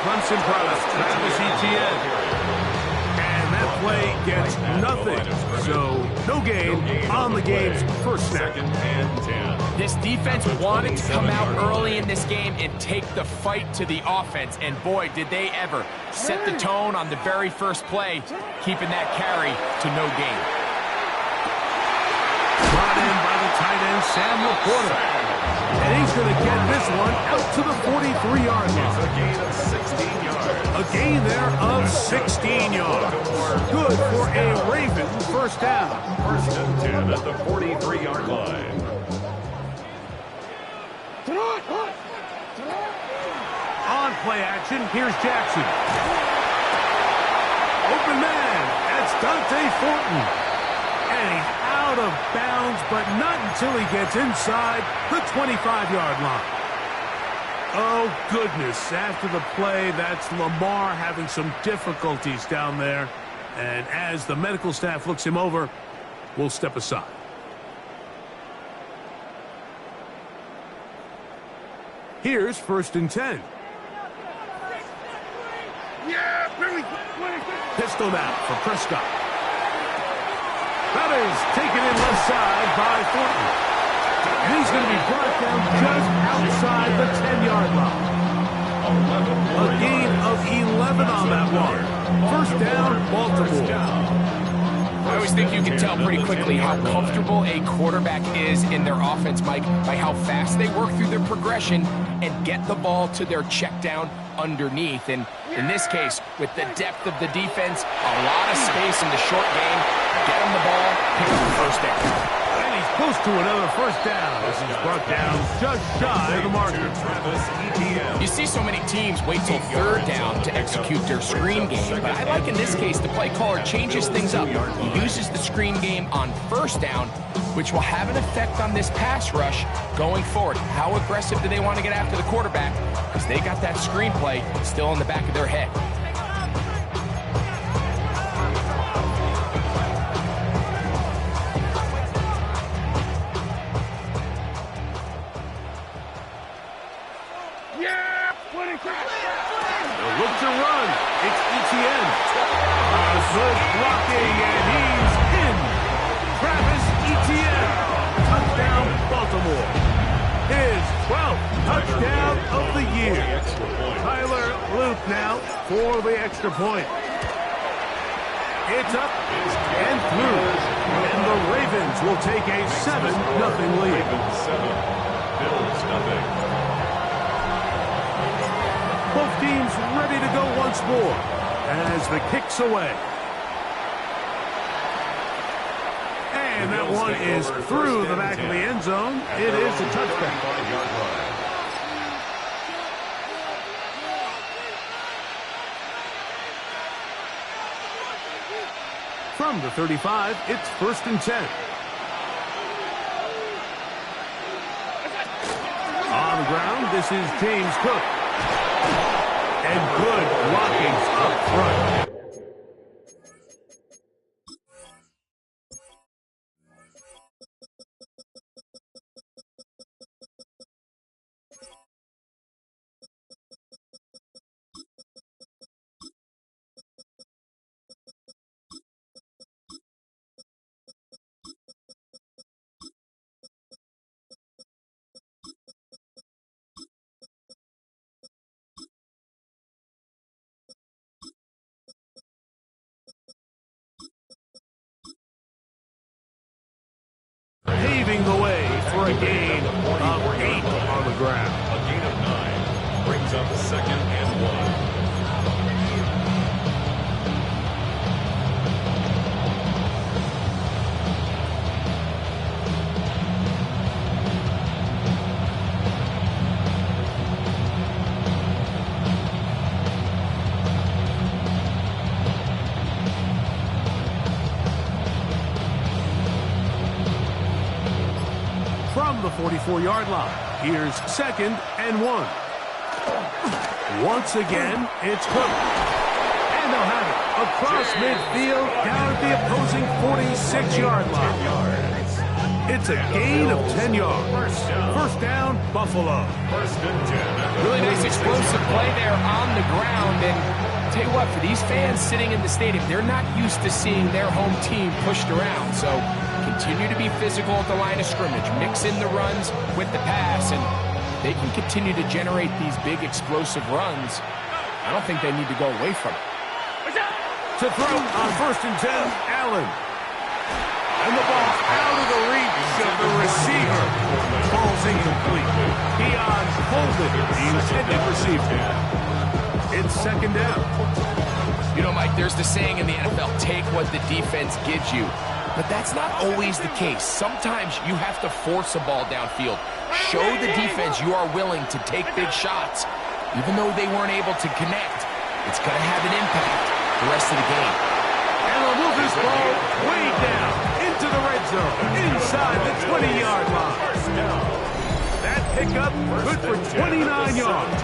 Clemson product, Travis Etienne. And that play gets nothing. So, no gain on the game's first snap. This defense wanted to come out early in this game and take the fight to the offense. And boy, did they ever set the tone on the very first play, keeping that carry to no gain. Brought in by the tight end, Sam Laporta. And he's going to get this one out to the 43-yard line. A gain of 16 yards. A gain there of 16 yards. Good for a Raven first down. First and 10 at the 43-yard line. On play action, here's Jackson. Open man, that's Dante Fortin. And he's out of bounds, but not until he gets inside the 25-yard line. Oh, goodness. After the play, that's Lamar having some difficulties down there. And as the medical staff looks him over, we'll step aside. Here's first and 10. Pistol now for Prescott. That is taken in left side by Fortin. And he's going to be brought down just outside the 10-yard line. A gain of 11 on that one. First down, Baltimore. I always think you can tell pretty quickly how comfortable a quarterback is in their offense, Mike, by how fast they work through their progression and get the ball to their check down underneath. And in this case, with the depth of the defense, a lot of space in the short game, get them the ball, pick up the first down. And he's close to another first down. This is brought down just shy of the marker. You see so many teams wait till third down to execute their screen game, but I like in this case the play caller changes things up. He uses the screen game on first down, which will have an effect on this pass rush going forward. How aggressive do they want to get after the quarterback? Because they got that screen play still in the back of their head. Look to run. It's Etienne. Good blocking, and he's in. Travis Etienne. Touchdown, Baltimore. His 12th touchdown of the year. Tyler Luke now for the extra point. It's up and through. And the Ravens will take a 7-0 lead. 7, Bills nothing. Both teams ready to go once more as the kick's away. And that one is through the back of the end zone. It is a touchdown. From the 35, it's first and 10. On the ground, this is James Cook. And good blocking up front. Paving the way for a gain of 8 on the ground. A gain of 9 brings up second and 1. From the 44-yard line, here's second and 1. Once again, it's Cook. And they'll have it across midfield down at the opposing 46-yard line. It's a gain of 10 yards. First down, Buffalo. Really nice explosive play there on the ground. And tell you what, for these fans sitting in the stadium, they're not used to seeing their home team pushed around. So continue to be physical at the line of scrimmage. Mix in the runs with the pass, and they can continue to generate these big explosive runs. I don't think they need to go away from it. To throw on first and 10, Allen. And the ball out of the reach of the receiver. Ball's incomplete. Beyond Holden, the intended receiver. It's second down. You know, Mike, there's the saying in the NFL, take what the defense gives you. But that's not always the case. Sometimes you have to force a ball downfield. Show the defense you are willing to take big shots. Even though they weren't able to connect, it's going to have an impact the rest of the game. And they'll move this ball way down into the red zone, inside the 20-yard line. That pickup good for 29 yards.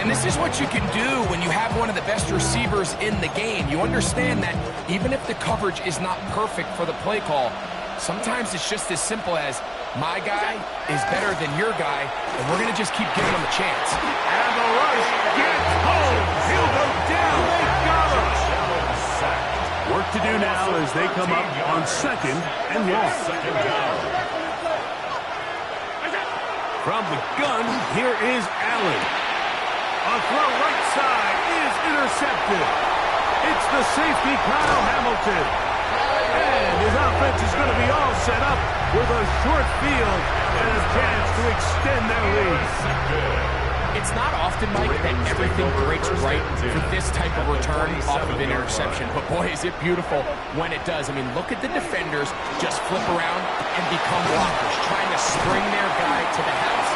And this is what you can do when you have one of the best receivers in the game. You understand that even if the coverage is not perfect for the play call, sometimes it's just as simple as, my guy is better than your guy, and we're going to just keep giving him a chance. And the rush gets home. He'll go down. They got him. Work to do now as they come up on second and long. From the gun, here is Allen. A throw right side is intercepted. It's the safety, Kyle Hamilton. And his offense is going to be all set up with a short field and a chance to extend their lead. It's not often, Mike, that everything breaks right for this type of return off of an interception. But boy, is it beautiful when it does. I mean, look at the defenders just flip around and become blockers, trying to spring their guy to the house.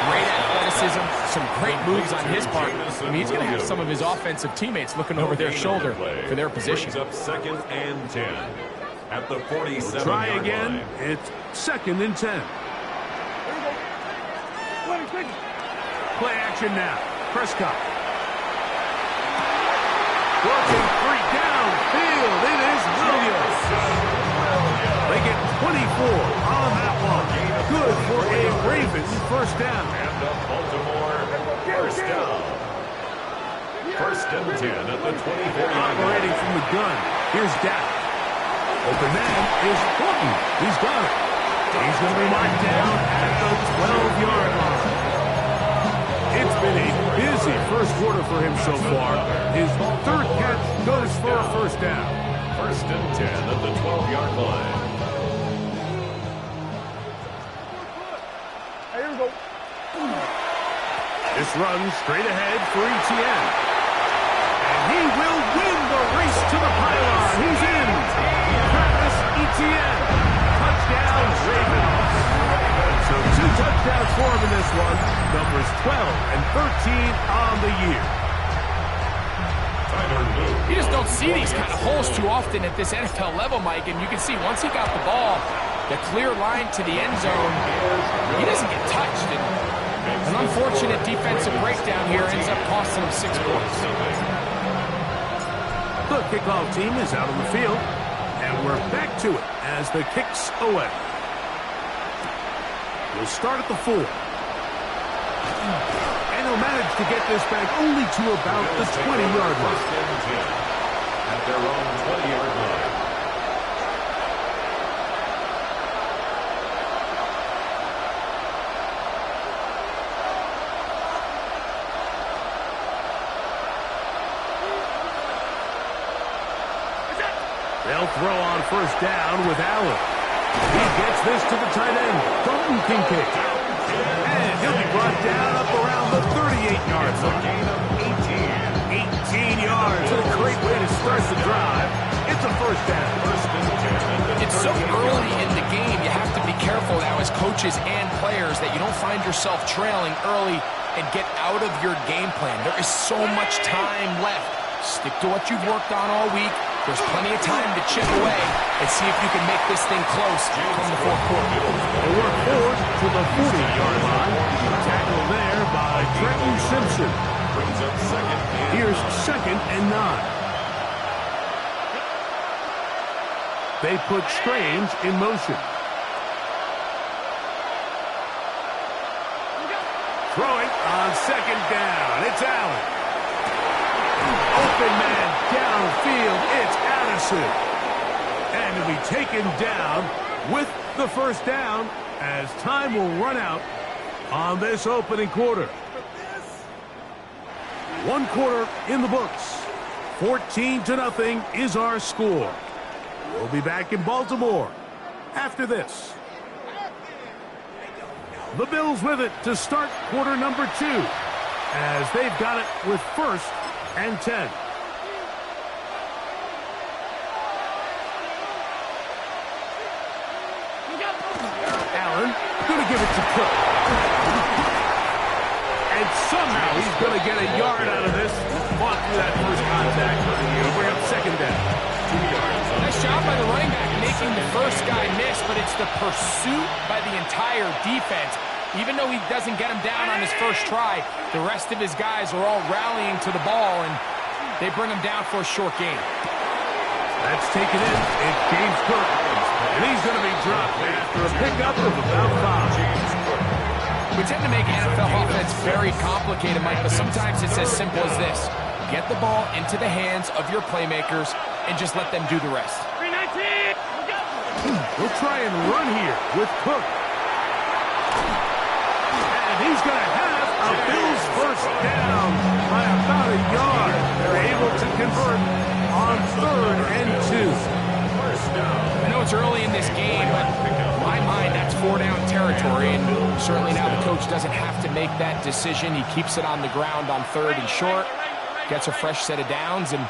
Great athleticism, some great moves on his part. I mean, he's going to have some of his offensive teammates looking over their shoulder for their position. Up second and 10 at the 47. Try again. It's second and 10. Play action now. Prescott. Working three downfield. It is Williams. They get 24 on that one. Good for a Ravens first down. And a Baltimore first down. First and 10 at the 24-yard line. Operating from the gun. Here's Dak. Open man is Horton. He's got it. He's going to be marked down at the 12-yard line. It's been a busy first quarter for him so far. His third catch goes for a first down. First and 10 at the 12-yard line. This runs straight ahead for Etienne. And he will win the race to the pylon. He's in. Travis Etienne. Touchdown, Ravens. So 2 touchdowns for him in this one. Numbers 12 and 13 on the year. You just don't see these kind of holes too often at this NFL level, Mike. And you can see once he got the ball, the clear line to the end zone, he doesn't get touched. And an unfortunate defensive breakdown here ends up costing him 6 points. The kickoff team is out on the field, and we're back to it as the kick's away. We'll start at the 4. And he'll manage to get this back only to about the 20-yard line. At their own 20-yard line. They'll throw on first down with Allen. He gets this to the tight end, Dalton Kincaid. And he'll be brought down up around the 38-yard line. 18 yards. A great way to start the drive. It's a first down. It's so early in the game, you have to be careful now as coaches and players that you don't find yourself trailing early and get out of your game plan. There is so much time left. Stick to what you've worked on all week. There's plenty of time to chip away and see if you can make this thing close from the fourth quarter. They work forward to the 40-yard line. Tackle there by Trenton Simpson. Brings up second and Here's second and 9. They put Strange in motion. second down. It's Allen. Open man downfield. It's Addison. And he'll be taken down with the first down as time will run out on this opening quarter. One quarter in the books. 14-0 is our score. We'll be back in Baltimore after this. The Bills with it to start quarter number 2 as they've got it with 1st and 10. Allen going to give it to Cook. And somehow he's going to get a yard out of this. Fought through that first contact. He'll bring up second down. 2 yards. Nice job by the running back making the first guy miss, but it's the pursuit by the entire defense. Even though he doesn't get him down on his first try, the rest of his guys are all rallying to the ball, and they bring him down for a short gain. That's taken in. It's James Cook. And he's going to be dropped after a pickup of about 5. We tend to make NFL offense very complicated, Mike, but sometimes it's as simple as this. Get the ball into the hands of your playmakers and just let them do the rest. 319. We'll try and run here with Cook. And he's going to have a Bills first down by about a yard. They're able to convert on 3rd and 2. I know it's early in this game, but in my mind, that's 4-down territory, and certainly now the coach doesn't have to make that decision. He keeps it on the ground on 3rd and short, gets a fresh set of downs, and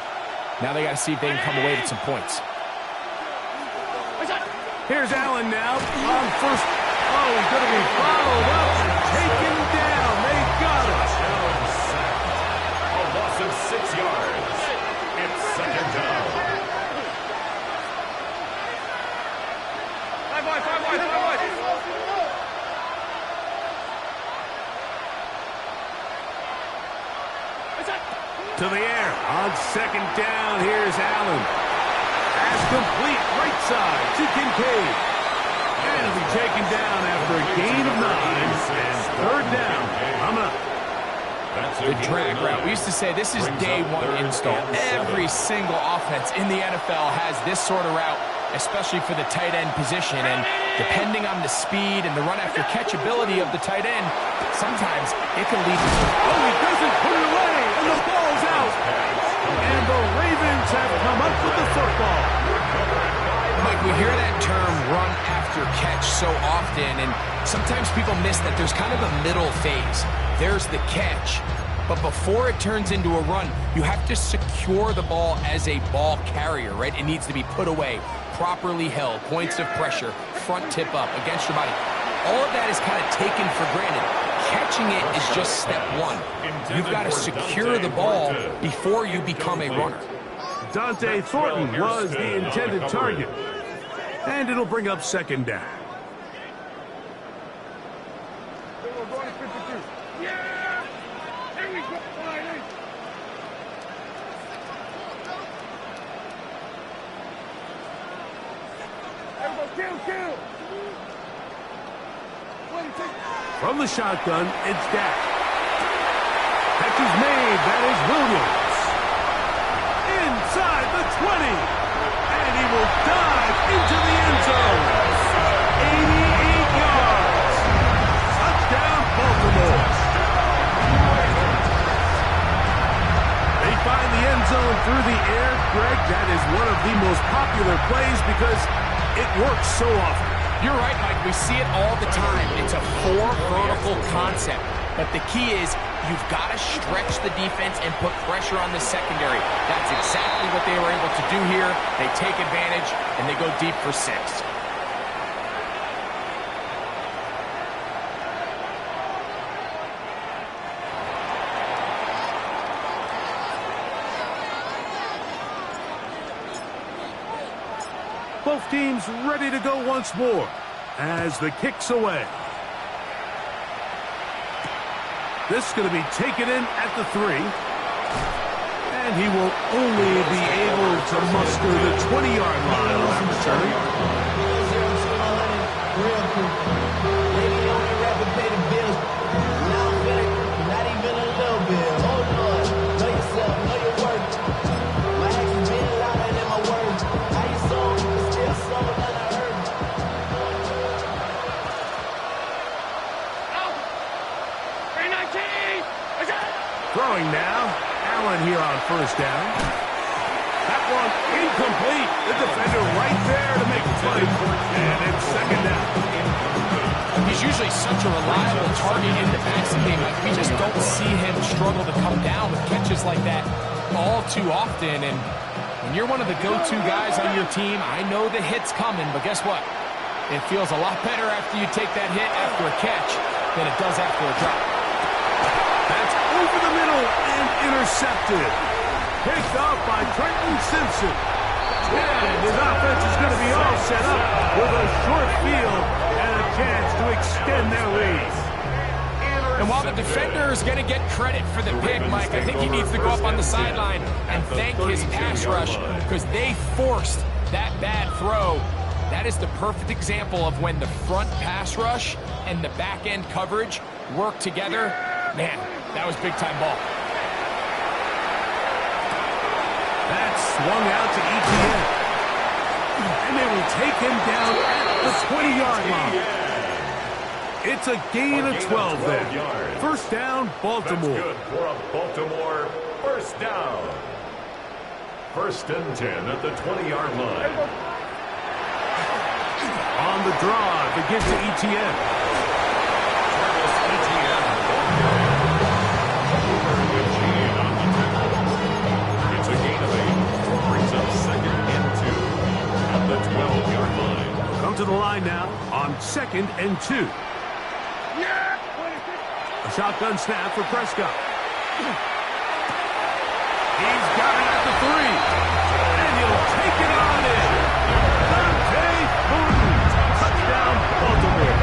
now they got to see if they can come away with some points. Here's Allen now on 1st. Oh, he's going to be followed up and taken down. They got it. A loss of 6 yards. It's second down. 5 wide. To the air on second down. Here's Allen. Pass complete right side to Kincaid. And he'll be taken down after a gain of 9 and 3rd down. Coming up. The drag route. We used to say this is day 1 install. Every single offense in the NFL has this sort of route, especially for the tight end position. And depending on the speed and the run after catch ability of the tight end, sometimes it can lead to... Oh, he doesn't put it away, and the ball's out. And the Ravens have come up with the football. Mike, we hear that term run after catch so often, and sometimes people miss that there's kind of a middle phase. There's the catch, but before it turns into a run, you have to secure the ball as a ball carrier, right? It needs to be put away, properly held, points of pressure, front tip up, against your body. All of that is kind of taken for granted. Catching it is just step 1. You've got to secure the ball before you become a runner. Dante Thornton was the intended target. And it'll bring up second down. From the shotgun, it's Dak. Catch is made. That is Williams. Inside the 20. And he will dive into the end zone. 88 yards. Touchdown, Baltimore. They find the end zone through the air. Greg, that is one of the most popular plays because it works so often. You're right, Mike. We see it all the time. It's a 4 vertical concept. But the key is you've got to stretch the defense and put pressure on the secondary. That's exactly what they were able to do here. They take advantage, and they go deep for 6. Both teams ready to go once more as the kick's away. This is going to be taken in at the 3. And he will only be able to muster the 20-yard line on that return. Maybe only rapid pay the bills. Now, not even Allen here on first down. That one incomplete. The defender right there to make the play. And it's second down. He's usually such a reliable target in the passing game. Like, we just don't see him struggle to come down with catches like that all too often. And when you're one of the go-to guys on your team, I know the hit's coming, but guess what? It feels a lot better after you take that hit after a catch than it does after a drop. That's over the middle and intercepted. Picked off by Trenton Simpson. And his offense is going to be all set up with a short field and a chance to extend their lead. And while the defender is going to get credit for the pick, Mike, I think he needs to go up on the sideline and thank his pass rush because they forced that bad throw. That is the perfect example of when the front pass rush and the back end coverage work together. Man, that was big-time ball. That swung out to Etienne. And they will take him down at the 20-yard line. It's a gain of 12 there. First down, Baltimore. That's good for a Baltimore first down. First and 10 at the 20-yard line. On the drive, it gives to Etienne. Travis Etienne. It's a gain of 8. Brings up second and 2 at the 12-yard line. Come to the line now on second and 2. A shotgun snap for Prescott. He's got it at the 3. And he'll take it on in. Dante Thornton. Touchdown, Baltimore.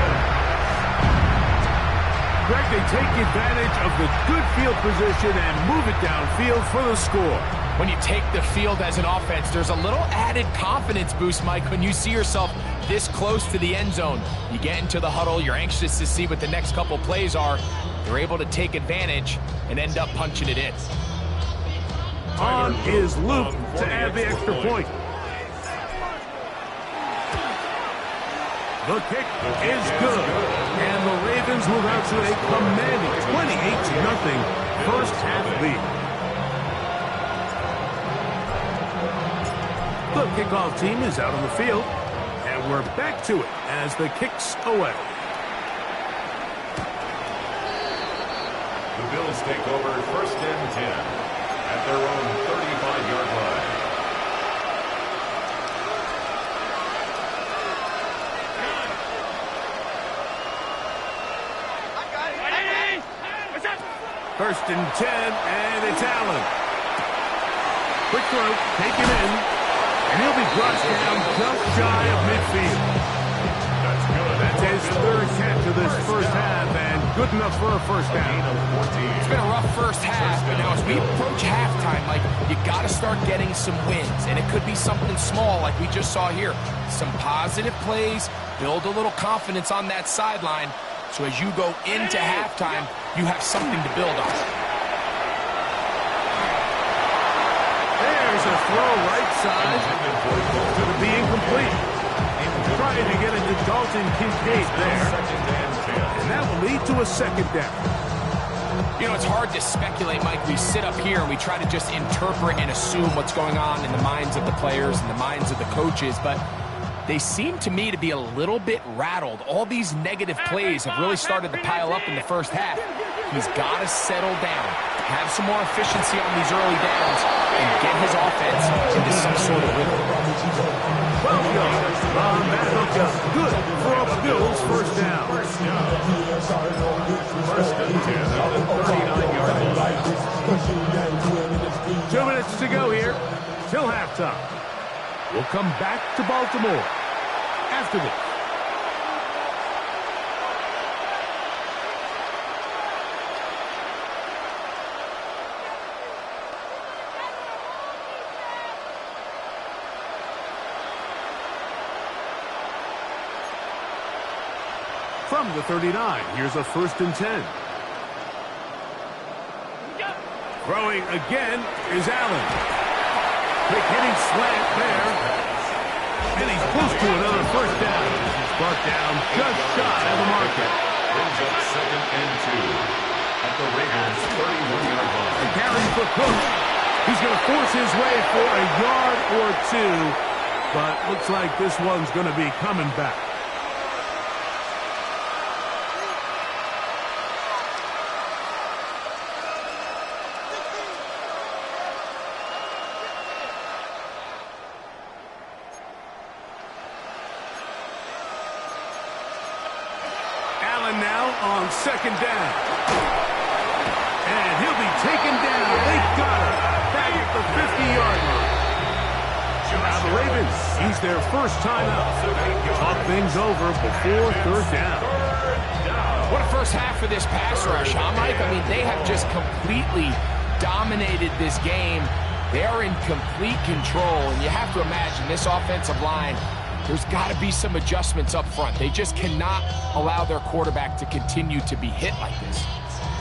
Greg, they take advantage of the good field position and move it downfield for the score. When you take the field as an offense, there's a little added confidence boost, Mike, when you see yourself this close to the end zone. You get into the huddle, you're anxious to see what the next couple plays are. You're able to take advantage and end up punching it in. On is Luke to add the extra point. The kick is good. And the Ravens move out to a commanding 28-0 first half lead. The kickoff team is out on the field. And we're back to it as the kick's away. The Bills take over first and 10 at their own 35-yard line. First and 10, and it's Allen. Quick throw, taken in, and he'll be brought down just shy of midfield. That's good. That's his third catch of this first half, and good enough for a first down. It's been a rough first half, but now as we approach halftime, like, you got to start getting some wins, and it could be something small like we just saw here. Some positive plays, build a little confidence on that sideline, so as you go into halftime, you have something to build on. There's a throw right side. Going to be incomplete. Trying to get into Dalton Kincaid there. And that will lead to a second down. You know, it's hard to speculate, Mike. We sit up here and we try to just interpret and assume what's going on in the minds of the players and the minds of the coaches, but they seem to me to be a little bit rattled. All these negative plays have really started to pile up in the first half. He's got to settle down, have some more efficiency on these early downs, and get his offense into some sort of rhythm. 12 yards on that hookup. Good for a Bills first down. First and 10 at the 39-yard line. 2 minutes to go here till halftime. We'll come back to Baltimore after this. From the 39, here's a first and 10. Throwing again is Allen. Quick hitting slant there. And he's close to another first down. He's brought down just shy of the marker. Brings up second and 2. at the Ravens' 31-yard line. The carry for Cook. He's going to force his way for a yard or two, but looks like this one's going to be coming back. Now on second down. And he'll be taken down. They got him back at the 50-yard line. Now the Ravens use their first timeout. Talk things over before third down. What a first half for this pass rush, huh, Mike? I mean, they have just completely dominated this game. They are in complete control, and you have to imagine this offensive line, there's got to be some adjustments up front. They just cannot allow their quarterback to continue to be hit like this.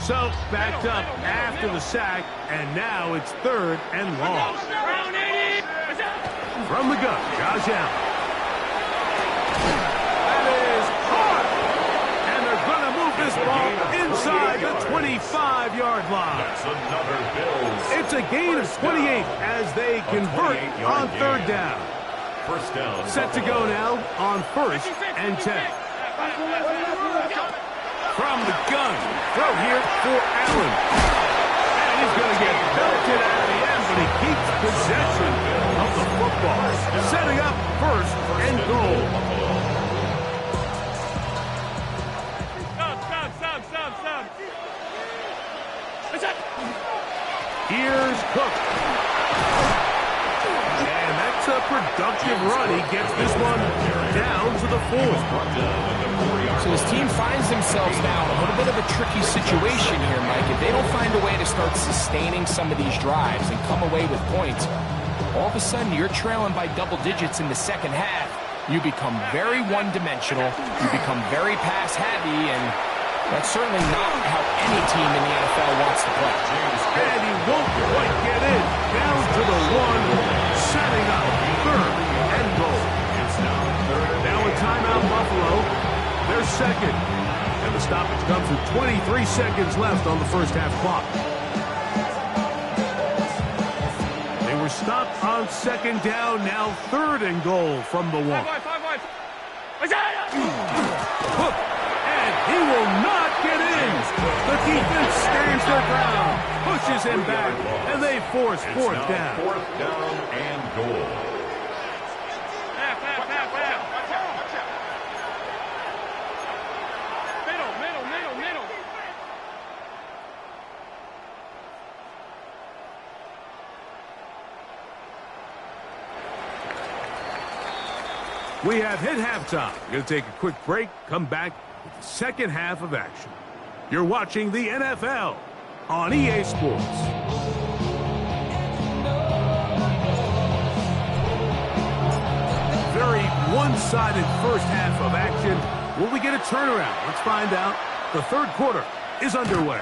So, backed up after the sack, and now it's third and long. From the gun, Josh Allen. That is hard. And they're going to move this ball inside the 25-yard line. That's another Bills. It's a gain of 28 as they convert on third down. First down. Set to go now on first and 10. From the gun, throw here for Allen. And he's going to get belted out of the end, but he keeps possession of the football. Setting up first and goal. Stop. Here's Cook. And that's a productive run. He gets this one down to the 4. So his team finds themselves now in a little bit of a tricky situation here, Mike. If they don't find a way to start sustaining some of these drives and come away with points, all of a sudden you're trailing by double digits in the second half. You become very one-dimensional. You become very pass-heavy, and that's certainly not how any team in the NFL wants to play. And he won't quite get in. Down to the 1, setting up third and goal. Now a timeout, Buffalo. They're second. And the stoppage comes with 23 seconds left on the first half clock. They were stopped on second down. Now third and goal from the 1. Hook. And he will not get in. The defense stands their ground, pushes him back, and they force fourth down. Fourth down and goal. We have hit halftime. We're going to take a quick break, come back with the second half of action. You're watching the NFL on EA Sports. Very one-sided first half of action. Will we get a turnaround? Let's find out. The third quarter is underway.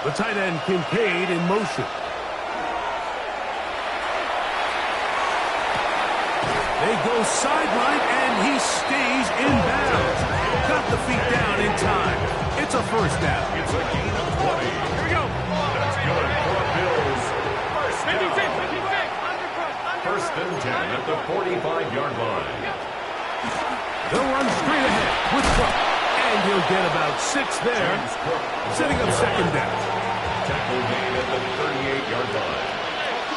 The tight end, Kincaid, in motion. They go sideline, and he stays in bounds. Got the feet down in time. It's a first down. It's a gain of 20. Here we go. That's good for the Bills. First down. 56. First and 10 at the 45-yard line. They'll run straight ahead with Cook. And he'll get about 6 there, setting up second down. Tackle gain at the 38-yard line.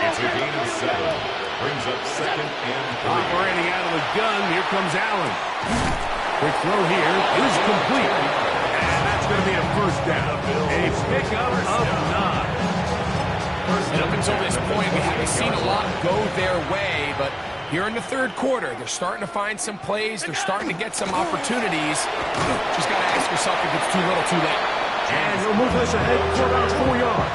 It's a gain of 7. Brings up second and 3. Operating out of the gun, here comes Allen. Quick throw here is complete. And that's going to be a first down. A pickup of 9. And up until this point, we haven't seen a lot go their way, but here in the third quarter, they're starting to find some plays. They're starting to get some opportunities. Just got to ask yourself if it's too little, too late. And he'll move this ahead for about 4 yards.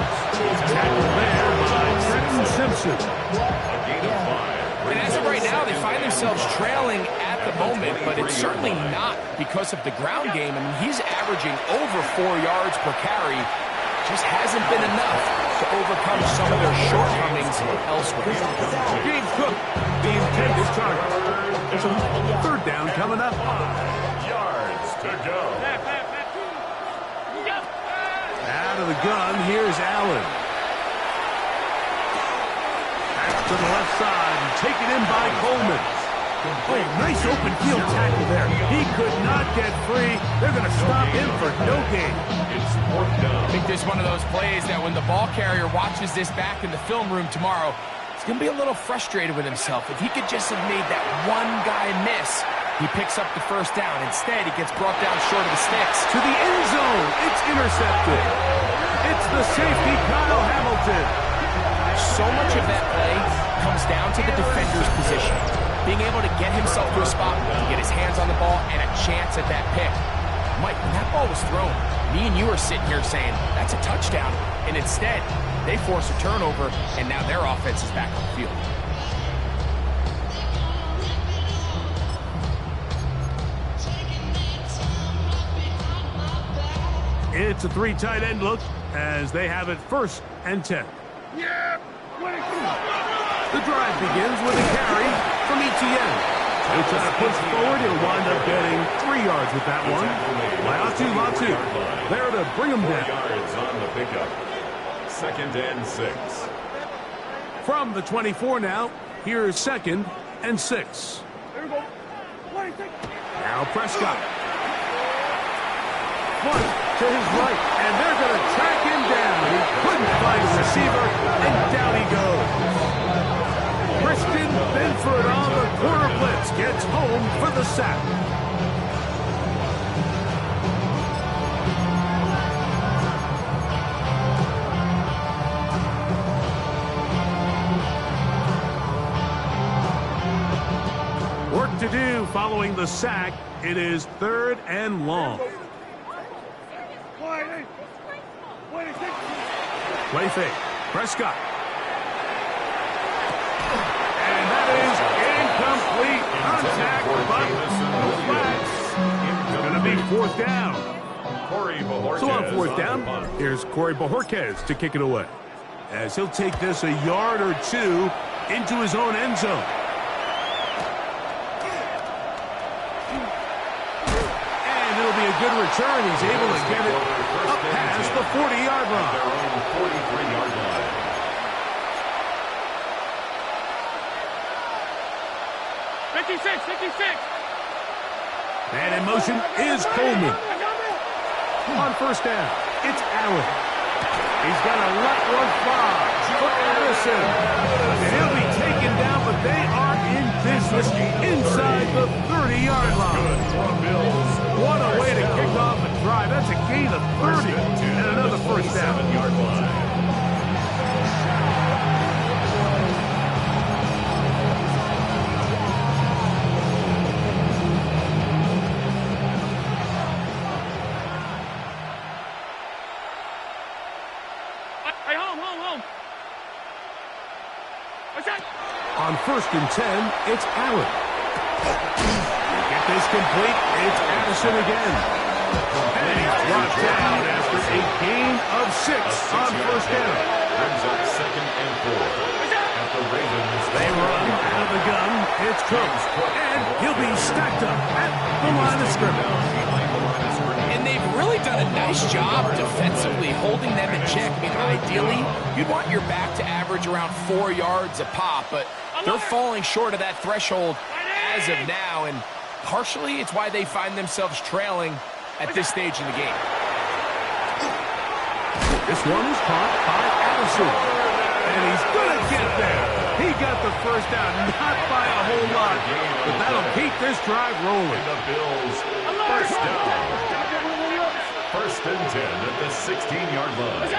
Tackled there by Trenton Simpson. A gain of 5. And as of right now, they find themselves trailing at the moment, but it's certainly not because of the ground game. I mean, he's averaging over 4 yards per carry. Just hasn't been enough. to overcome some of their shortcomings elsewhere. James Cook, the intended target. So third down coming up. 5 yards to go. Out of the gun, here's Allen. Back to the left side and taken in by Coleman. Oh, nice open field tackle there. He could not get free. They're going to stop him for no gain. It's 4th down. I think this is one of those plays that when the ball carrier watches this back in the film room tomorrow, he's going to be a little frustrated with himself. If he could just have made that one guy miss, he picks up the first down. Instead, he gets brought down short of the sticks. To the end zone. It's intercepted. It's the safety, Kyle Hamilton. So much of that play comes down to the defender's position. Being able to get himself to a spot to get his hands on the ball and a chance at that pick. Mike, when that ball was thrown, me and you are sitting here saying, that's a touchdown. And instead, they force a turnover, and now their offense is back on the field. It's a 3 tight end look as they have it 1st and 10. The drive begins with a carry from Etienne. He'll try to push forward. He'll wind up getting 3 yards with that one. Latu there to bring him 4 down. yards on the pickup. 2nd and 6. From the 24 now, here's 2nd and 6. Now Prescott. One to his right, and they're going to track him down. He couldn't find a receiver, and down he goes. Christian Benford on the corner blitz gets home for the sack. Work to do following the sack. It is 3rd and long. Play fake. Prescott. And that is incomplete contact, but no flags. It's going to be 4th down. So on 4th down, here's Corey Bojorquez to kick it away, as he'll take this a yard or 2 into his own end zone. And it'll be a good return. He's able to get it up past the 40-yard line. Their own 43-yard line. And in motion is Coleman. On 1st down, it's Allen. He's got to let one fly for Addison. And he'll be taken down, but they are in business inside the 30-yard line. What a way to kick off a drive. That's a gain of 30 and another 1st down. 7-yard line. On 1st and 10, it's Allen. Get this complete. It's Addison again. And he's brought down after a gain of 6 on 1st down. Brings up 2nd and 4. At the Ravens. They run out of the gun. It's Cook. And he'll be stacked up at the line of scrimmage. And they've really done a nice job defensively holding them in check. I mean, ideally, you'd want your back to average around 4 yards a pop, but they're falling short of that threshold as of now, and partially it's why they find themselves trailing at this stage in the game. This one is caught by Addison. And he's going to get there. He got the 1st down, not by a whole lot, but that'll keep this drive rolling. The Bills, 1st down. 1st and 10 at the 16-yard line.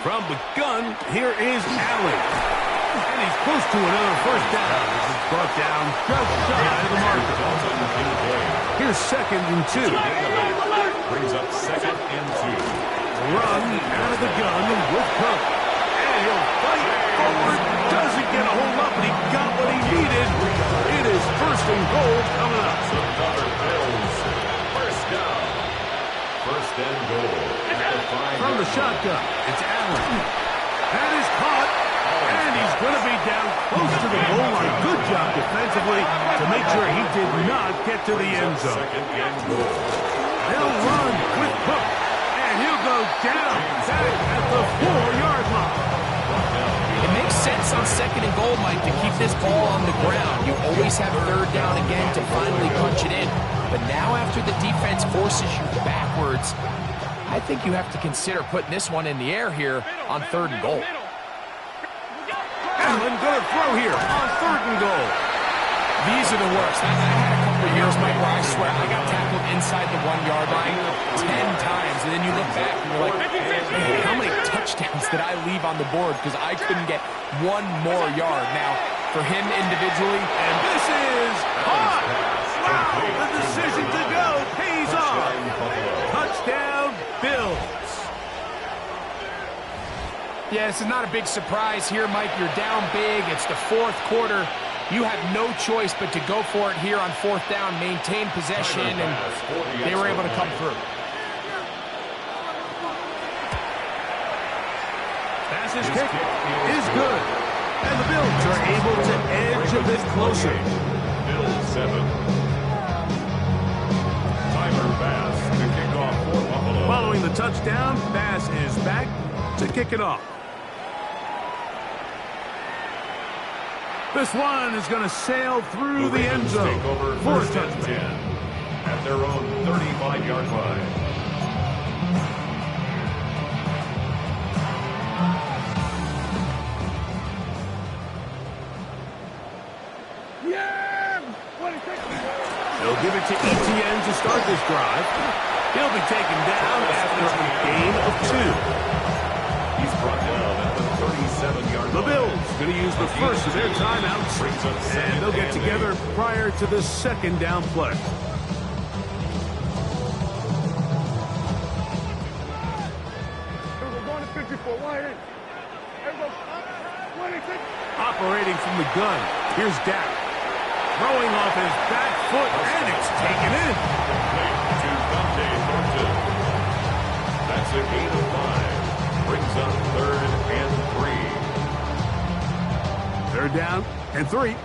From the gun, here is Allen. And he's close to another 1st down. This is brought down just shy of the marker. Here's 2nd and 2. Brings up 2nd and 2. Run out of the gun with Cook. And he'll fight forward. Doesn't get a whole lot, but he got what he needed. It is 1st and goal coming up. Another Bills. 1st down. 1st and goal. At the 5-yard From the shotgun, it's Allen. close to the goal line. Good job defensively to make sure he did not get to the end zone. They'll run with Cook, and he'll go down back at the 4-yard line. It makes sense on 2nd and goal, Mike, to keep this ball on the ground. You always have 3rd down again to finally punch it in. But now after the defense forces you backwards, I think you have to consider putting this one in the air here on 3rd and goal. Allen going to throw here on 3rd and goal. These are the worst. I had a couple of years, Mike, where I swear I got tackled inside the 1-yard line 10 times, and then you look back and you're like, man, how many touchdowns did I leave on the board because I couldn't get one more yard? Now, for him individually, and this is caught. Wow, the decision to go pays off. Touchdown, Bills. Yeah, this is not a big surprise here, Mike. You're down big. It's the 4th quarter. You have no choice but to go for it here on 4th down, maintain possession, and they were able to come through. Pass is kick is good. And the Bills are able to edge a bit closer. Bills 7. Tyler Bass to kick off for Buffalo. Following the touchdown, Bass is back to kick it off. This one is going to sail through the end zone for a touchdown. At their own 35-yard line. They'll give it to ETN to start this drive. He'll be taken down after a gain of 2. He's brought down at the 37-yard line. The Bills going to use the first of their timeouts, and they'll get together prior to the 2nd down play. Operating from the gun, here's Dak. Throwing off his back foot, and it's taken in. To Dante Thornton. That's a gain of 5. Brings up 3rd and 3. 3rd down and 3.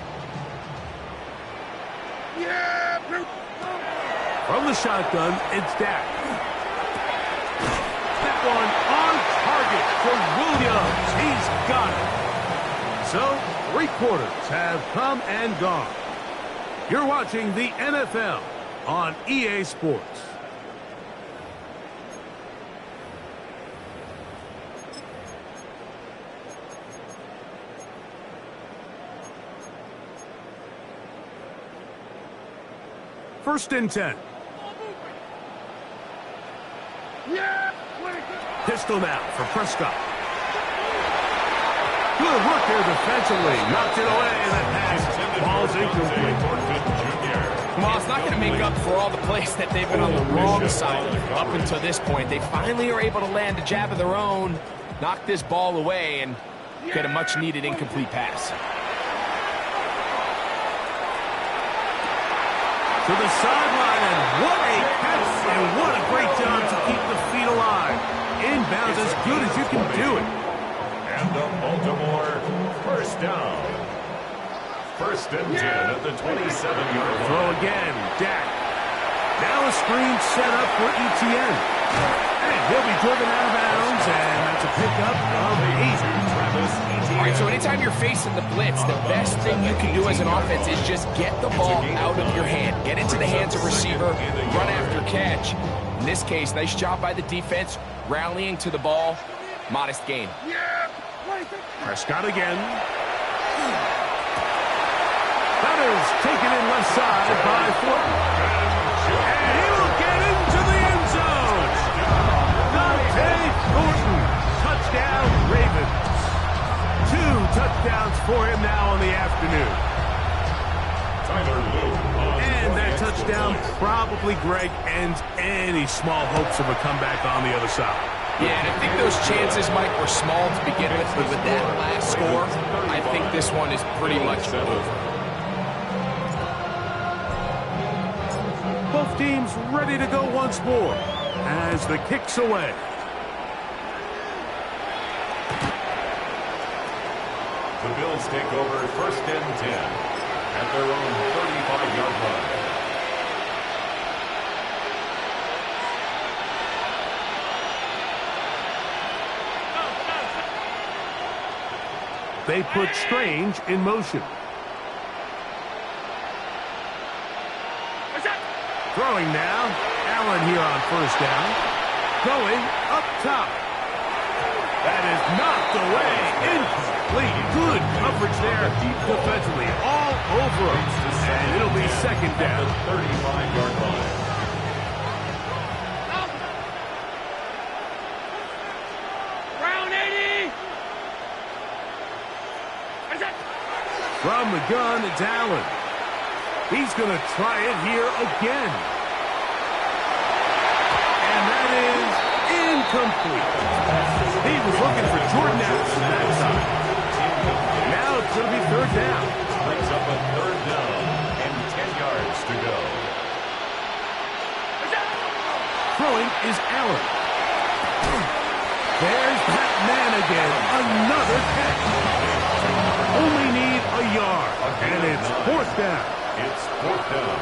From the shotgun, it's Dak. That one on target for Williams. He's got it. So, 3 quarters have come and gone. You're watching the NFL on EA Sports. First and 10. Pistol now for Prescott. Good work there defensively. Knocked it away, and that pass falls incomplete. Well, it's not going to make up for all the plays that they've been on the wrong side up until this point. They finally are able to land a jab of their own, knock this ball away, and get a much-needed incomplete pass. To the sideline, and what a catch, and what a great job to keep the feet alive. Inbounds as good as you can do it. And the Baltimore first down. 1st and 10 at the 27-yard line. Throw again, Dak. Now a screen set up for ETN. And he'll be driven out of bounds, and that's a pickup of 8. All right, so anytime you're facing the blitz, the best thing you can do as an offense is just get the ball out of your hand. Get into the hands of receiver, run after catch. In this case, nice job by the defense, rallying to the ball. Modest gain. Prescott again. That is taken in left side by Thornton. And he will get into the end zone. Dante Thornton. Touchdown, Ravens. 2 touchdowns for him now in the afternoon. And that touchdown probably, Greg, ends any small hopes of a comeback on the other side. Yeah, and I think those chances, Mike, were small to begin with, but with that last score, I think this one is pretty much over. Both teams ready to go once more as the kick's away. The Bills Offense take over 1st and 10 at their own 35-yard line. They put Strange in motion. Throwing now. Allen here on 1st down. Going up top. That is knocked away. Incomplete. Good coverage there defensively. All over him. And it'll be 2nd down. 35-yard line. Round 80. From the gun, it's Allen. He's going to try it here again. And that is incomplete. He was looking for Jordan Addison that time. Now it's going to be 3rd down. Brings up a 3rd down and 10 yards to go. Throwing is Allen. There's that man again. Another catch. Only need a yard. And it's 4th down. It's 4th down.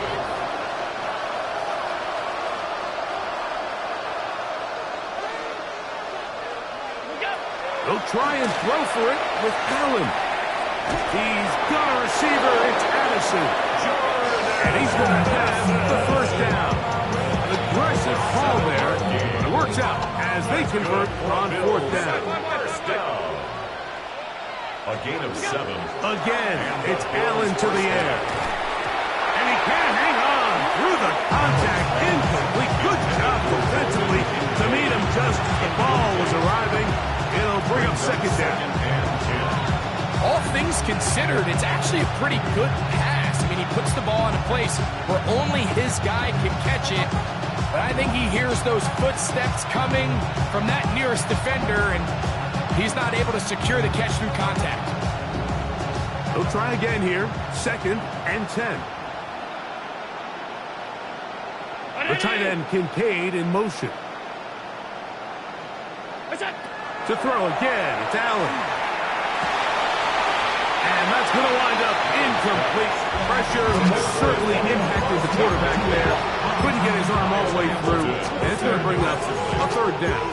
They'll try and throw for it with Allen. He's got a receiver. It's Addison. And he's going to have the 1st down. An aggressive call there. But it works out as they convert on 4th down. First down. A gain of 7. Again, it's Allen to the air. And he can't hang on through the contact. Incomplete. Good job defensively to meet him just as the ball was arriving. It'll bring up 2nd down. All things considered, it's actually a pretty good pass. I mean, he puts the ball in a place where only his guy can catch it. But I think he hears those footsteps coming from that nearest defender, and he's not able to secure the catch through contact. They'll try again here. 2nd and 10. The tight end Kincaid in motion. To throw again, it's Allen. And that's going to wind up incomplete. Pressure certainly impacted the quarterback there. Couldn't get his arm all the way through. And it's going to bring up a 3rd down.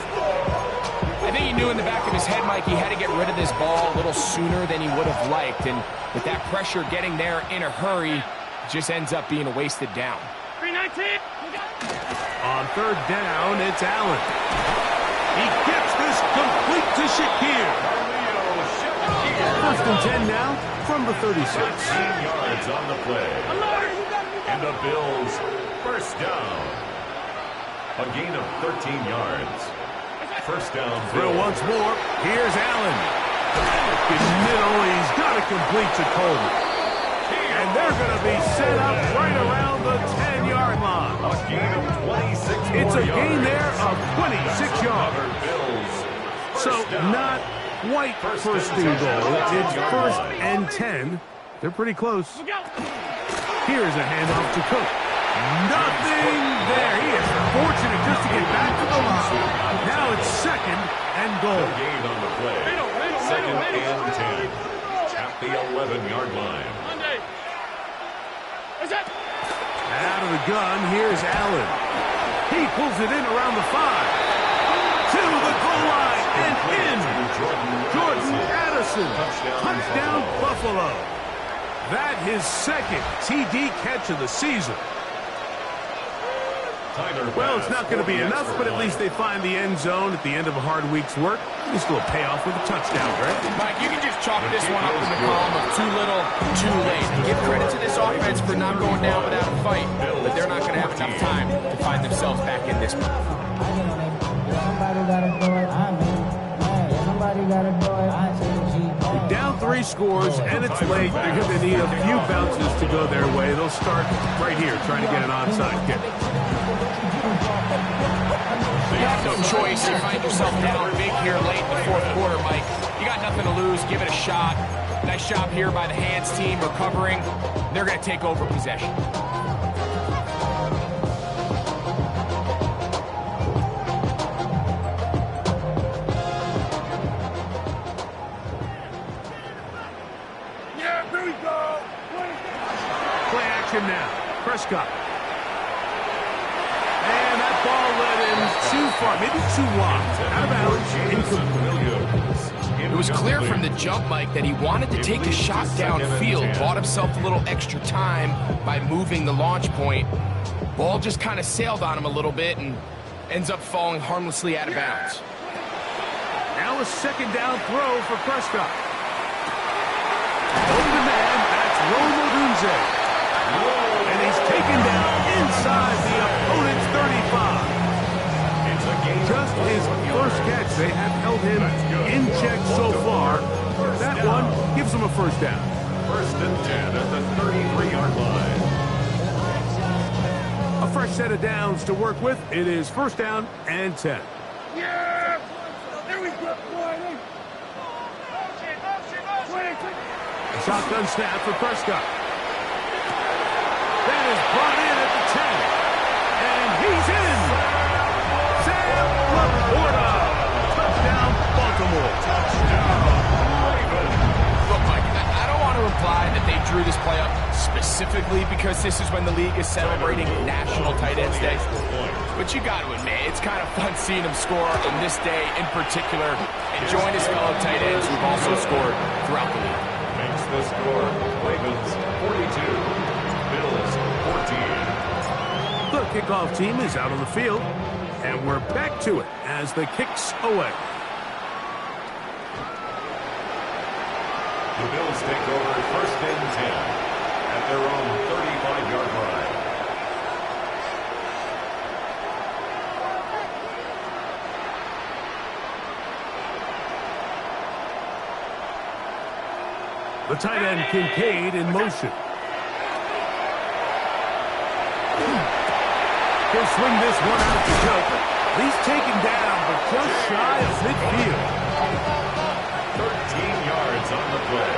I think he knew in the back of his head, Mike, he had to get rid of this ball a little sooner than he would have liked. And with that pressure getting there in a hurry, it just ends up being a wasted down. 319. On 3rd down, it's Allen. He gets this complete to Shakir. 1st and 10 now from the 36. 13 yards on the play. And the Bills 1st down. A gain of 13 yards. 1st down. Throw once more. Here's Allen. In the middle, he's got to complete to Coleman. And they're going to be set up right around the 10-yard line. A gain of 26 It's a yards. gain there of 26 yards. So not quite 1st and goal. It's 1st and 10. They're pretty close. Here's a handoff to Cook. Nothing there. He is fortunate just to get back to the line. Now it's 2nd and goal. Gain on the play. 2nd and 10. At the 11-yard line. Out of the gun, here's Allen. He pulls it in around the 5. To the goal line and in. Jordan Addison. Touchdown Buffalo. That his 2nd TD catch of the season. Well, it's not going to be enough, but at least they find the end zone at the end of a hard week's work. At least a little payoff with a touchdown, right? Mike, you can just chalk this one up in the column of too little, too late. Give credit to this offense for not going down without a fight, but they're not going to have enough time to find themselves back in this one. Down 3 scores, and it's late. They're going to need a few bounces to go their way. They'll start right here, trying to get an onside kick. You have no choice. You find yourself down big here late in the 4th quarter, Mike. You got nothing to lose. Give it a shot. Nice job here by the hands team recovering. They're going to take over possession. action now. Prescott. And that ball led him too far, maybe too wide. Out of bounds, incomplete. It was clear from the jump, Mike, that he wanted to take a shot downfield, bought himself a little extra time by moving the launch point. Ball just kind of sailed on him a little bit and ends up falling harmlessly out of bounds. Now a second down throw for Prescott. Over the man, that's Rome Odunze. And he's taken down inside the opponent's 35. Just his first catch. They have held him in check so far. That one gives him a first down. First and 10 at the 33-yard line. A fresh set of downs to work with. It is first down and 10. Yeah! There we go. Shotgun snap for Prescott. That is brought in at the 10. And he's in. Sam Laporta. Touchdown, Baltimore. Look, Mike, I don't want to imply that they drew this play up specifically because this is when the league is celebrating National Tight Ends Day. But you got to admit, it's kind of fun seeing him score on this day in particular and join his fellow tight ends who've also scored throughout the league. Makes the score Ravens 42, Bills 14. The kickoff team is out on the field, and we're back to it as the kick's away. The Bills take over first and 10 at their own 35-yard line. The tight end Kincaid in motion. He'll swing this one out to Joe. He's taken down, but just shy of midfield. 13 yards on the play.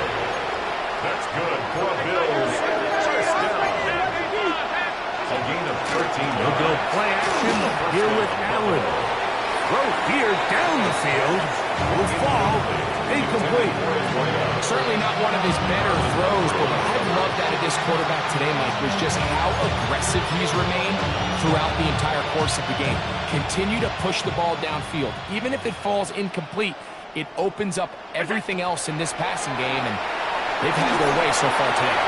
That's good for a Bills first down. A gain of 13 They'll yards. go play action here with Allen. Throw here down the field. Will fall. Incomplete. Certainly not one of his better throws, but what I've loved out of this quarterback today, Mike, was just how aggressive he's remained throughout the entire course of the game. Continue to push the ball downfield. Even if it falls incomplete, it opens up everything else in this passing game, and they've had their way so far today.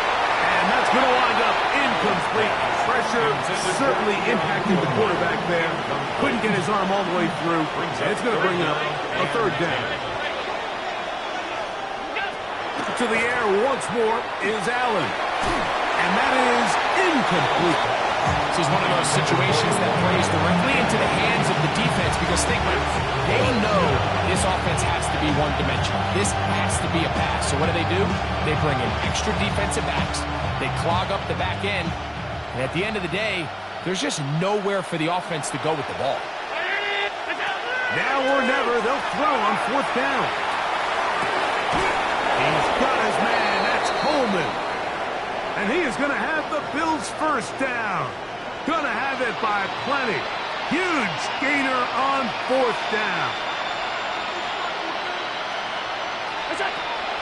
And that's going to wind up incomplete. Pressure certainly impacted the quarterback there. Couldn't get his arm all the way through. And it's going to bring up a third down. To the air once more is Allen. And that is incomplete. This is one of those situations that plays directly into the hands of the defense because think about it. They know this offense has to be one-dimensional. This has to be a pass. So what do? They bring in extra defensive backs. They clog up the back end. And at the end of the day, there's just nowhere for the offense to go with the ball. Now or never, they'll throw on fourth down. He's got his man. That's Coleman. And he is going to have the Bills' first down. Going to have it by plenty. Huge gainer on fourth down.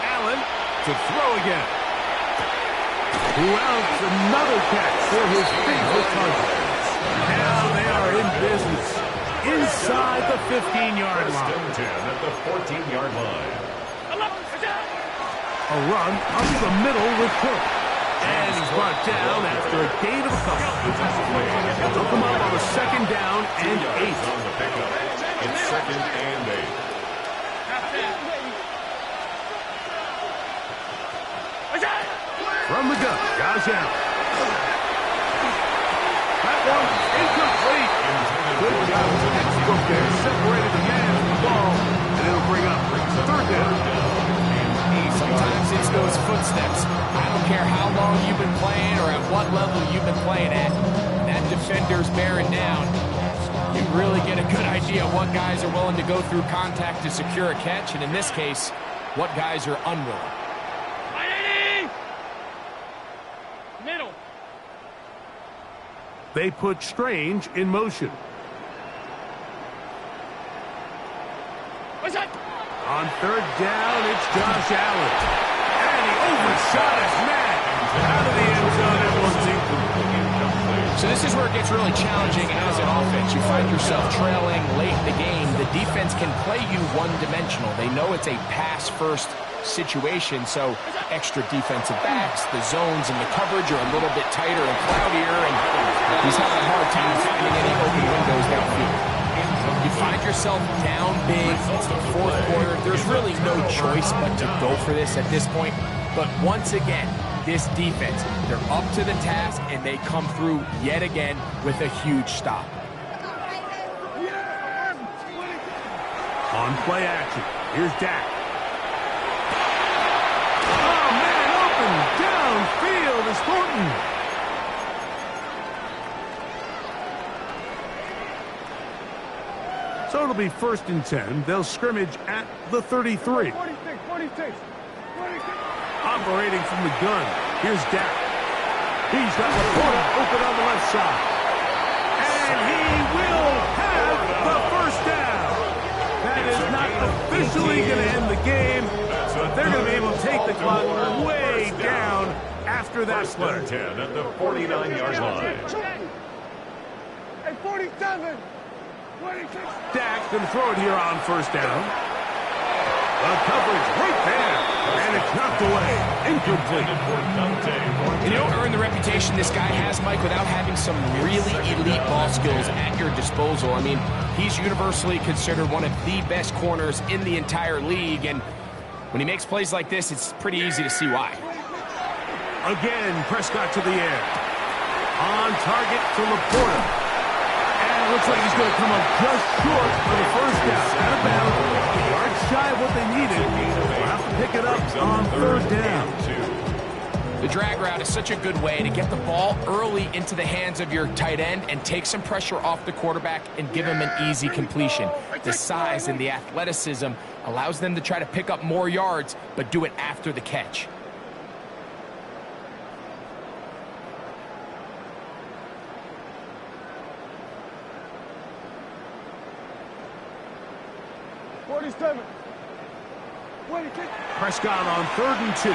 Allen to throw again. Who else? Another catch for his favorite target. Now they are in business inside the 15-yard First line. and 10 at the 14-yard line. A run up the middle with Cook. And he's brought down after a gain of a couple. They'll come up on a second down and 8. On the pickup. It's second and 8. From the gun, Josh Allen. That one incomplete. Good job of the next book there. Separated the man from the ball, and it'll bring up third down. Sometimes it's those footsteps. I don't care how long you've been playing or at what level you've been playing at. That defender's bearing down. You really get a good idea of what guys are willing to go through contact to secure a catch, and in this case, what guys are unwilling. Middle. They put Strange in motion. What's that? On third down, it's Josh Allen. And he overshot his man. Out of the end zone, it was So this is where it gets really challenging as an offense. You find yourself trailing late in the game. The defense can play you one-dimensional. They know it's a pass-first situation, so extra defensive backs, the zones and the coverage are a little bit tighter and cloudier, and he's having a hard time finding any open windows downfield. You find yourself down big. It's the fourth quarter. There's really no choice but to go for this at this point. But once again, this defense, they're up to the task, and they come through yet again with a huge stop. On play action, here's Dak. Oh, man, open downfield is Thornton. So it'll be 1st and 10. They'll scrimmage at the 33. 46. Operating from the gun, here's Dak. He's got Laporta open on the left side. And he will have the first down. That is not officially going to end the game, but they're going to be able to take the clock way down after that play. 10 at the 49-yard line. And 47. 26. Dak's going to throw it here on 1st down. The coverage right there, and it's knocked away. Incomplete. You don't earn the reputation this guy has, Mike, without having some really elite ball skills at your disposal. I mean, he's universally considered one of the best corners in the entire league, and when he makes plays like this, it's pretty easy to see why. Again, Prescott to the air. On target to Laporta. And it looks like he's going to come up just short for the first down. Out of bounds. Yards shy of what they needed. We'll have to pick it up on 3rd down. The drag route is such a good way to get the ball early into the hands of your tight end and take some pressure off the quarterback and give him an easy completion. The size and the athleticism allows them to try to pick up more yards, but do it after the catch. Prescott on 3rd and 2.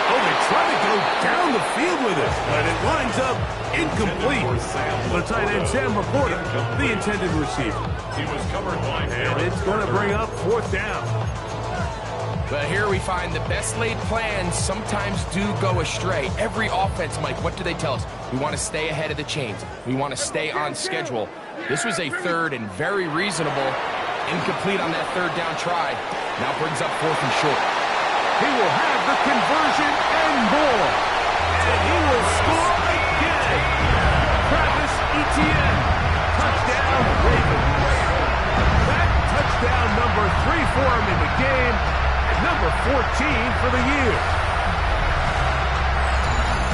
Oh, they try to go down the field with it, but it winds up incomplete. The tight end, Sam Laporta, the intended receiver. He was covered by And it's going to bring up 4th down. But here we find the best laid plans sometimes do go astray. Every offense, Mike, what do they tell us? We want to stay ahead of the chains. We want to stay on schedule. This was a 3rd and very reasonable. Incomplete on that 3rd down try. Now brings up 4th and short. He will have the conversion and more. And he will score again. Travis Etienne. Touchdown, Ravens. That touchdown number 3 for him in the game. And number 14 for the year.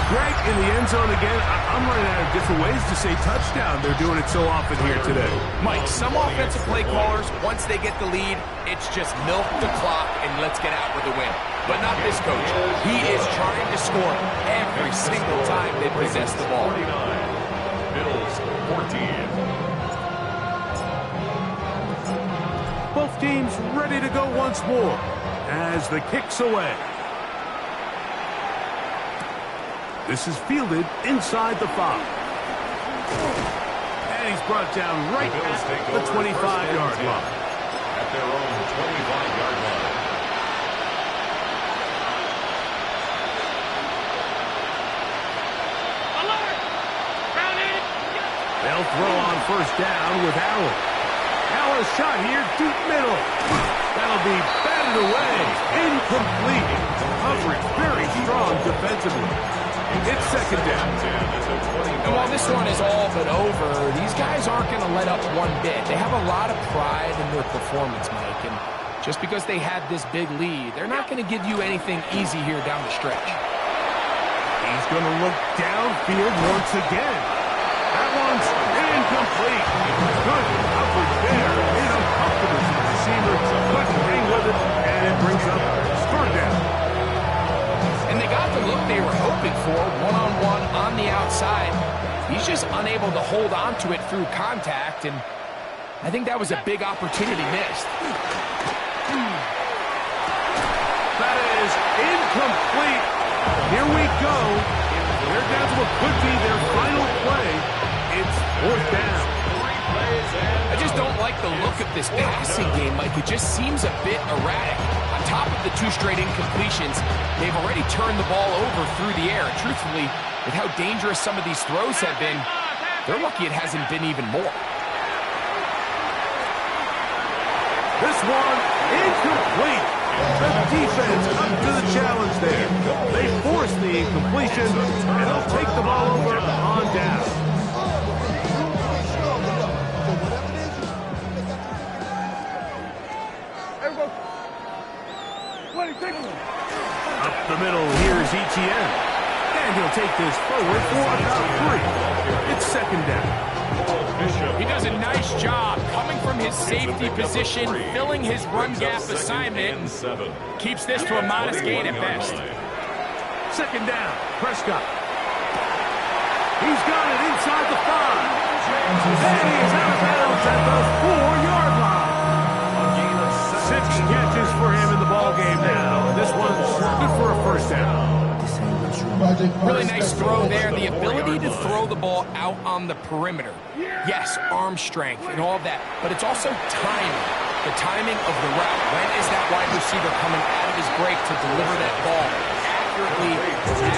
Greg in the end zone again. I'm running out of different ways to say touchdown. They're doing it so often here today. Mike, some offensive play callers, once they get the lead, it's just milk the clock and let's get out with a win. But not this coach. He is trying to score every single time they possess the ball. 49. Bills 14. Both teams ready to go once more as the kick's away. This is fielded inside the 5. And he's brought down right at the 25-yard line. At their own 25-yard line. They'll throw on 1st down with Allen. Allen's shot here, deep middle. That'll be batted away. Incomplete. Coverage very strong defensively. It's 2nd down. And while this one is all but over, these guys aren't going to let up one bit. They have a lot of pride in their performance, Mike. And just because they had this big lead, they're not going to give you anything easy here down the stretch. He's going to look downfield once again. That one's incomplete. Good coverage there. He's uncomfortable for the receiver. Couldn't hang with it, and it brings up 3rd down. And they got the look they were hoping for, one-on-one on the outside. He's just unable to hold on to it through contact, and I think that was a big opportunity missed. That is incomplete. Here we go. They're down to what could be their final play. It's fourth down. I just don't like the look of this passing game, Mike. It just seems a bit erratic. On top of the 2 straight incompletions, they've already turned the ball over through the air. And truthfully, with how dangerous some of these throws have been, they're lucky it hasn't been even more. This one, incomplete. The defense up to the challenge there. They force the incompletion, and they'll take the ball over on down. Up the middle, here's Etienne. And he'll take this forward for about 3. It's second down. He does a nice job coming from his safety position, filling his run gap assignment. Keeps this to a modest gain at best. Second down, Prescott. He's got it inside the 5. And he's out of bounds at the 4-yard line. 6 catches for him in the ballgame now. This one's good for a first down. Really nice throw there. The ability to throw the ball out on the perimeter. Yes, arm strength and all that, but it's also timing. The timing of the route. When is that wide receiver coming out of his break to deliver that ball accurately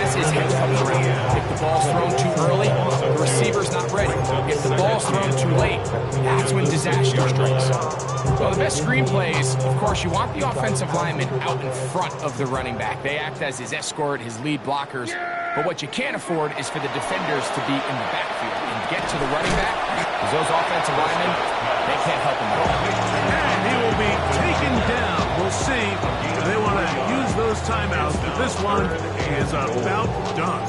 as his head's coming around? If the ball's thrown too early, the receiver's not ready. If the ball's thrown too late, that's when disaster strikes. Well, the best screenplays, of course, you want the offensive lineman out in front of the running back. They act as his escort, his lead blockers. But what you can't afford is for the defenders to be in the backfield and get to the running back, because those offensive linemen, they can't help him at all. And he will be taken down. We'll see if they want to use those timeouts, but this one is about done.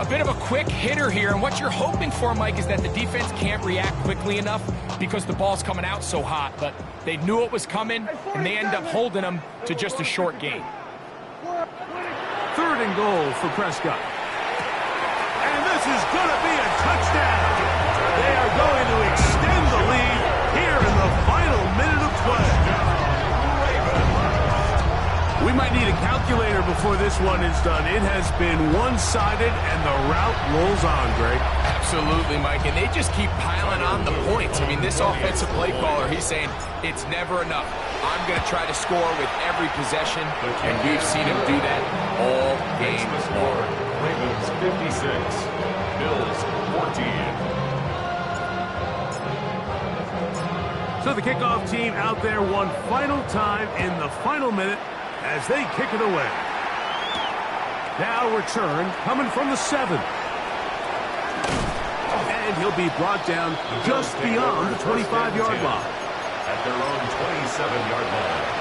A bit of a quick hitter here, and what you're hoping for, Mike, is that the defense can't react quickly enough because the ball's coming out so hot, but they knew it was coming, and they end up holding them to just a short gain. 3rd and goal for Prescott. And this is going to be a touchdown. They are going to extend the lead here in the final minute of play. We might need a calculator before this one is done. It has been one-sided, and the route rolls on, Greg. Absolutely, Mike, and they just keep piling on the points. I mean, this offensive play caller, he's saying it's never enough. I'm going to try to score with every possession, and we've seen him do that all game long. Ravens 56, Bills 14. So the kickoff team out there one final time in the final minute as they kick it away. Now return coming from the 7. And he'll be brought down just beyond the 25-yard line. At their own 27-yard line.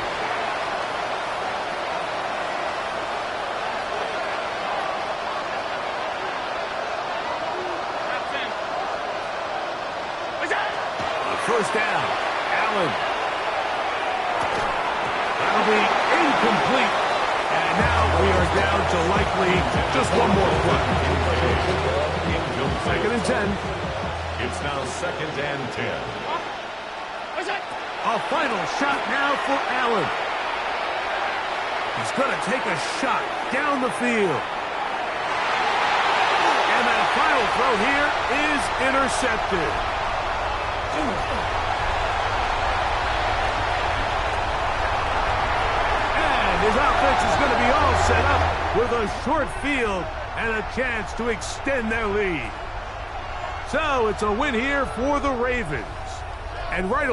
First down, Allen. That'll be incomplete. And now we are down to likely just one more play. 2nd and 10. It's now 2nd and 10. A final shot now for Allen. He's going to take a shot down the field. And that final throw here is intercepted. And his offense is going to be all set up with a short field and a chance to extend their lead. So it's a win here for the Ravens. And right